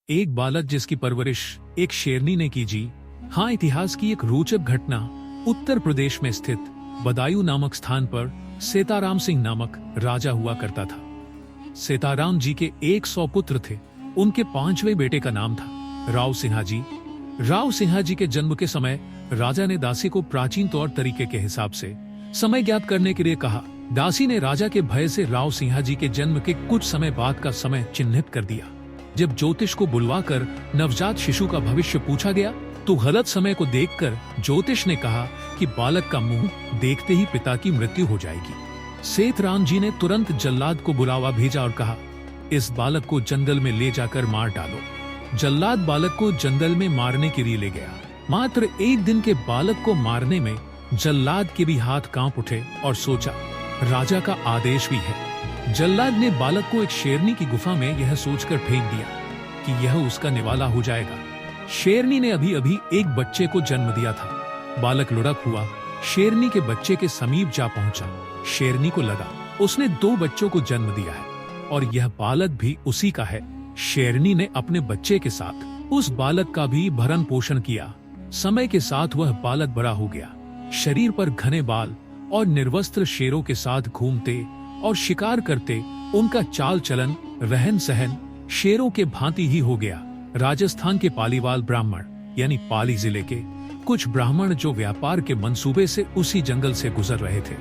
एक बालक जिसकी परवरिश एक शेरनी ने की जी। हाँ, इतिहास की एक रोचक घटना। उत्तर प्रदेश में स्थित बदायूं नामक स्थान पर सीताराम सिंह नामक राजा हुआ करता था। सीताराम जी के 100 पुत्र थे। उनके 5वें बेटे का नाम था राव सिंहा जी। राव सिंहा जी के जन्म के समय राजा ने दासी को प्राचीन तौर तरीके के हिसाब से समय ज्ञात करने के लिए कहा। दासी ने राजा के भय से राव सिंहा जी के जन्म के कुछ समय बाद का समय चिन्हित कर दिया। जब ज्योतिष को बुलवाकर नवजात शिशु का भविष्य पूछा गया तो गलत समय को देखकर ज्योतिष ने कहा कि बालक का मुंह देखते ही पिता की मृत्यु हो जाएगी। सीताराम जी ने तुरंत जल्लाद को बुलावा भेजा और कहा, इस बालक को जंगल में ले जाकर मार डालो। जल्लाद बालक को जंगल में मारने के लिए ले गया। मात्र एक दिन के बालक को मारने में जल्लाद के भी हाथ कांप उठे और सोचा, राजा का आदेश भी है। जल्लाद ने बालक को एक शेरनी की गुफा में यह सोचकर फेंक दिया कि यह उसका निवाला हो जाएगा। शेरनी ने अभी अभी एक बच्चे को जन्म दिया था। बालक लुढ़क हुआ, शेरनी के बच्चे के समीप जा पहुंचा। शेरनी को लगा उसने 2 बच्चों को जन्म दिया है और यह बालक भी उसी का है। शेरनी ने अपने बच्चे के साथ उस बालक का भी भरण पोषण किया। समय के साथ वह बालक बड़ा हो गया। शरीर पर घने बाल और निर्वस्त्र शेरों के साथ घूमते और शिकार करते उनका चाल चलन रहन सहन शेरों के भांति ही हो गया। राजस्थान के पालीवाल ब्राह्मण यानी पाली जिले के कुछ ब्राह्मण जो व्यापार के मंसूबे से उसी जंगल से गुजर रहे थे,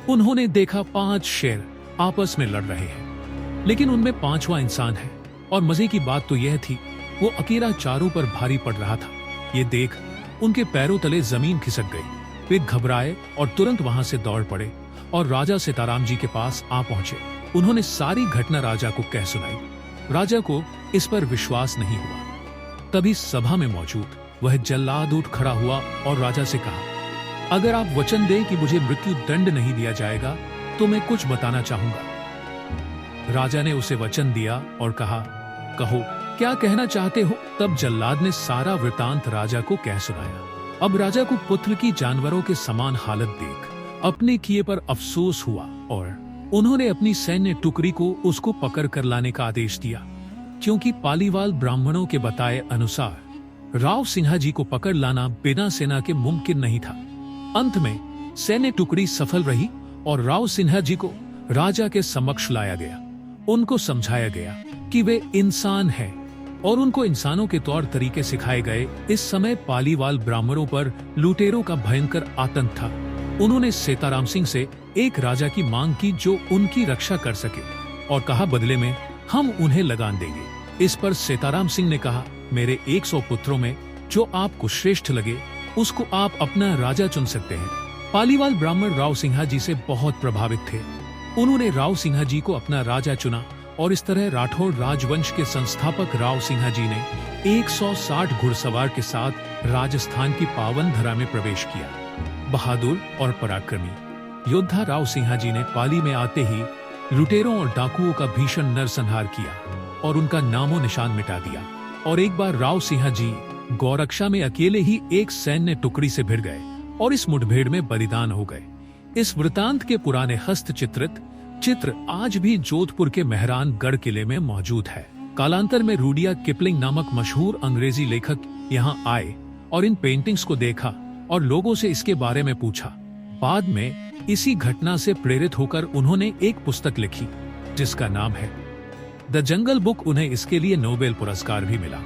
उन्होंने देखा 5 शेर आपस में लड़ रहे हैं, लेकिन उनमें 5वां इंसान है। और मजे की बात तो यह थी, वो अकेला चारों पर भारी पड़ रहा था। ये देख उनके पैरों तले जमीन खिसक गई। वे घबराए और तुरंत वहां से दौड़ पड़े और राजा सीताराम जी के पास आ पहुंचे। उन्होंने सारी घटना राजा को कह सुनाई। राजा को इस पर विश्वास नहीं हुआ। तभी सभा में मौजूद वह जल्लाद उठ खड़ा हुआ और राजा से कहा, अगर आप वचन दें कि मुझे मृत्यु दंड नहीं दिया जाएगा तो मैं कुछ बताना चाहूंगा। राजा ने उसे वचन दिया और कहा, कहो क्या कहना चाहते हो। तब जल्लाद ने सारा वृतांत राजा को कह सुनाया। अब राजा को पुत्र की जानवरों के समान हालत देख अपने किए पर अफसोस हुआ और उन्होंने अपनी सैन्य टुकड़ी को उसको पकड़ कर लाने का आदेश दिया, क्योंकि पालीवाल ब्राह्मणों के बताए अनुसार राव सिंहा जी को पकड़ लाना बिना सेना के मुमकिन नहीं था। अंत में सैन्य टुकड़ी सफल रही और राव सिंहा जी को राजा के समक्ष लाया गया। उनको समझाया गया कि वे इंसान हैं और उनको इंसानों के तौर तरीके सिखाए गए। इस समय पालीवाल ब्राह्मणों पर लुटेरों का भयंकर आतंक था। उन्होंने सीताराम सिंह से एक राजा की मांग की जो उनकी रक्षा कर सके और कहा, बदले में हम उन्हें लगान देंगे। इस पर सीताराम सिंह ने कहा, मेरे 100 पुत्रों में जो आपको श्रेष्ठ लगे उसको आप अपना राजा चुन सकते हैं। पालीवाल ब्राह्मण राव सिंहा जी से बहुत प्रभावित थे। उन्होंने राव सिंहा जी को अपना राजा चुना और इस तरह राठौड़ राजवंश के संस्थापक राव सिंहा जी ने 160 घुड़सवार के साथ राजस्थान की पावन धरा में प्रवेश किया। बहादुर और पराक्रमी योद्धा राव सिंहा जी ने पाली में आते ही लुटेरों और डाकुओं का भीषण नरसंहार किया और उनका नामो निशान मिटा दिया। और एक बार राव सिंहा जी गौरक्षा में अकेले ही एक सैन्य टुकड़ी से भिड़ गए और इस मुठभेड़ में बलिदान हो गए। इस वृतांत के पुराने हस्तचित्रित चित्र आज भी जोधपुर के मेहरानगढ़ किले में मौजूद है। कालांतर में रुडिया किपलिंग नामक मशहूर अंग्रेजी लेखक यहाँ आए और इन पेंटिंग्स को देखा और लोगों से इसके बारे में पूछा। बाद में इसी घटना से प्रेरित होकर उन्होंने एक पुस्तक लिखी जिसका नाम है द जंगल बुक। उन्हें इसके लिए नोबेल पुरस्कार भी मिला।